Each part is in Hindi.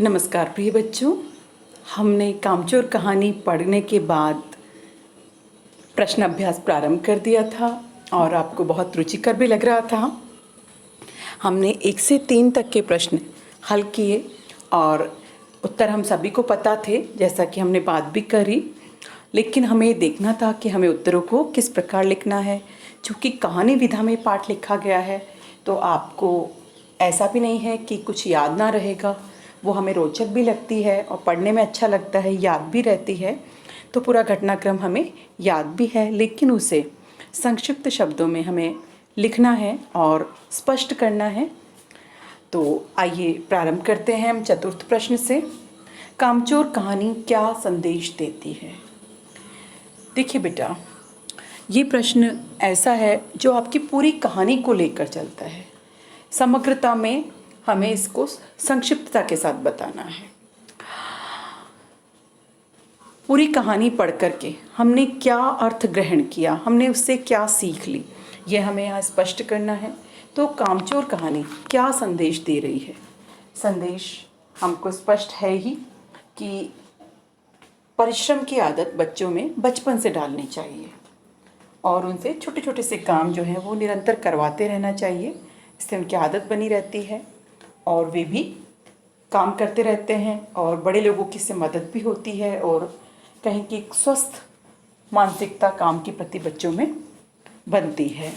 नमस्कार प्रिय बच्चों, हमने कामचोर कहानी पढ़ने के बाद प्रश्न अभ्यास प्रारंभ कर दिया था और आपको बहुत रुचिकर भी लग रहा था। हमने 1 से 3 तक के प्रश्न हल किए और उत्तर हम सभी को पता थे, जैसा कि हमने बात भी करी। लेकिन हमें ये देखना था कि हमें उत्तरों को किस प्रकार लिखना है। चूँकि कहानी विधा में पाठ लिखा गया है तो आपको ऐसा भी नहीं है कि कुछ याद ना रहेगा। वो हमें रोचक भी लगती है और पढ़ने में अच्छा लगता है, याद भी रहती है। तो पूरा घटनाक्रम हमें याद भी है, लेकिन उसे संक्षिप्त शब्दों में हमें लिखना है और स्पष्ट करना है। तो आइए प्रारंभ करते हैं हम चतुर्थ प्रश्न से। कामचोर कहानी क्या संदेश देती है? देखिए बेटा, ये प्रश्न ऐसा है जो आपकी पूरी कहानी को लेकर चलता है। समग्रता में हमें इसको संक्षिप्तता के साथ बताना है। पूरी कहानी पढ़ करके हमने क्या अर्थ ग्रहण किया, हमने उससे क्या सीख ली, ये हमें यहाँ स्पष्ट करना है। तो कामचोर कहानी क्या संदेश दे रही है? संदेश हमको स्पष्ट है ही कि परिश्रम की आदत बच्चों में बचपन से डालनी चाहिए और उनसे छोटे छोटे से काम जो हैं वो निरंतर करवाते रहना चाहिए। इससे उनकी आदत बनी रहती है और वे भी काम करते रहते हैं और बड़े लोगों की से मदद भी होती है और कहीं की स्वस्थ मानसिकता काम के प्रति बच्चों में बनती है।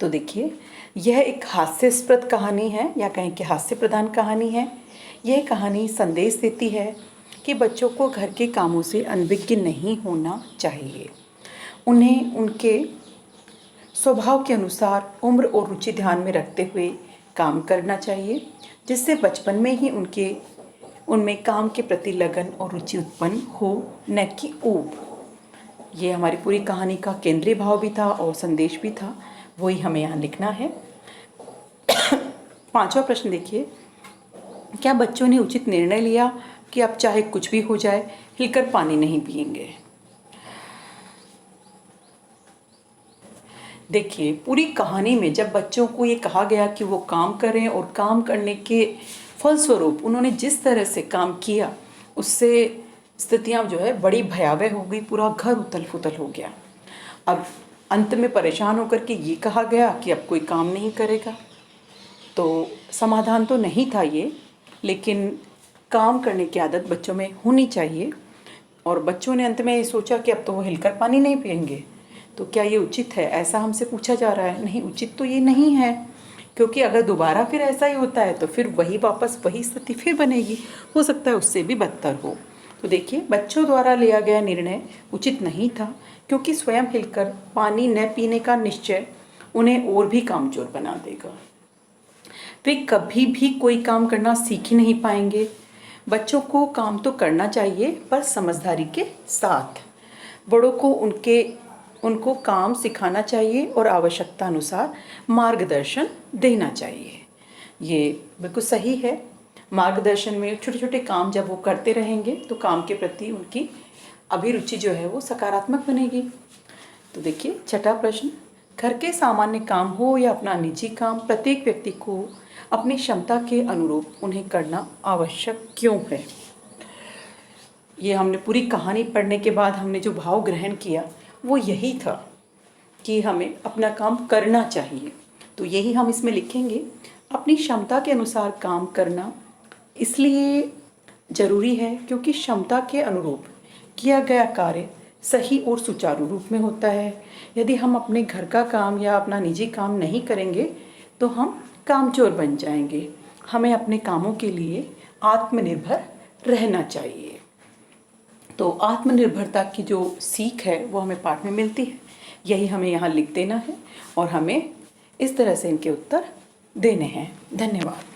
तो देखिए, यह एक हास्यास्पद कहानी है या कहीं की हास्य प्रधान कहानी है। यह कहानी संदेश देती है कि बच्चों को घर के कामों से अनभिज्ञ नहीं होना चाहिए। उन्हें उनके स्वभाव के अनुसार उम्र और रुचि ध्यान में रखते हुए काम करना चाहिए, जिससे बचपन में ही उनमें काम के प्रति लगन और रुचि उत्पन्न हो, न कि ऊब। ये हमारी पूरी कहानी का केंद्रीय भाव भी था और संदेश भी था, वही हमें यहाँ लिखना है। 5वां प्रश्न देखिए, क्या बच्चों ने उचित निर्णय लिया कि अब चाहे कुछ भी हो जाए हिलकर पानी नहीं पिएंगे? देखिए, पूरी कहानी में जब बच्चों को ये कहा गया कि वो काम करें और काम करने के फलस्वरूप उन्होंने जिस तरह से काम किया, उससे स्थितियां जो है बड़ी भयावह हो गई। पूरा घर उथल पुथल हो गया। अब अंत में परेशान होकर के ये कहा गया कि अब कोई काम नहीं करेगा। तो समाधान तो नहीं था ये, लेकिन काम करने की आदत बच्चों में होनी चाहिए। और बच्चों ने अंत में ये सोचा कि अब तो वो हिलकर पानी नहीं पिएंगे। तो क्या ये उचित है, ऐसा हमसे पूछा जा रहा है? नहीं, उचित तो ये नहीं है, क्योंकि अगर दोबारा फिर ऐसा ही होता है तो फिर वापस वही स्थिति फिर बनेगी। हो सकता है उससे भी बदतर हो। तो देखिए, बच्चों द्वारा लिया गया निर्णय उचित नहीं था, क्योंकि स्वयं हिलकर पानी न पीने का निश्चय उन्हें और भी कामचोर बना देगा। वे कभी भी कोई काम करना सीख ही नहीं पाएंगे। बच्चों को काम तो करना चाहिए, पर समझदारी के साथ। बड़ों को उनको काम सिखाना चाहिए और आवश्यकता अनुसार मार्गदर्शन देना चाहिए। ये बिल्कुल सही है। मार्गदर्शन में छोटे छोटे काम जब वो करते रहेंगे तो काम के प्रति उनकी अभिरुचि जो है वो सकारात्मक बनेगी। तो देखिए, 6वां प्रश्न, घर के सामान्य काम हो या अपना निजी काम, प्रत्येक व्यक्ति को अपनी क्षमता के अनुरूप उन्हें करना आवश्यक क्यों है? ये हमने पूरी कहानी पढ़ने के बाद हमने जो भाव ग्रहण किया वो यही था कि हमें अपना काम करना चाहिए। तो यही हम इसमें लिखेंगे। अपनी क्षमता के अनुसार काम करना इसलिए ज़रूरी है क्योंकि क्षमता के अनुरूप किया गया कार्य सही और सुचारू रूप में होता है। यदि हम अपने घर का काम या अपना निजी काम नहीं करेंगे तो हम कामचोर बन जाएंगे। हमें अपने कामों के लिए आत्मनिर्भर रहना चाहिए। तो आत्मनिर्भरता की जो सीख है वो हमें पाठ में मिलती है। यही हमें यहाँ लिख देना है और हमें इस तरह से इनके उत्तर देने हैं। धन्यवाद।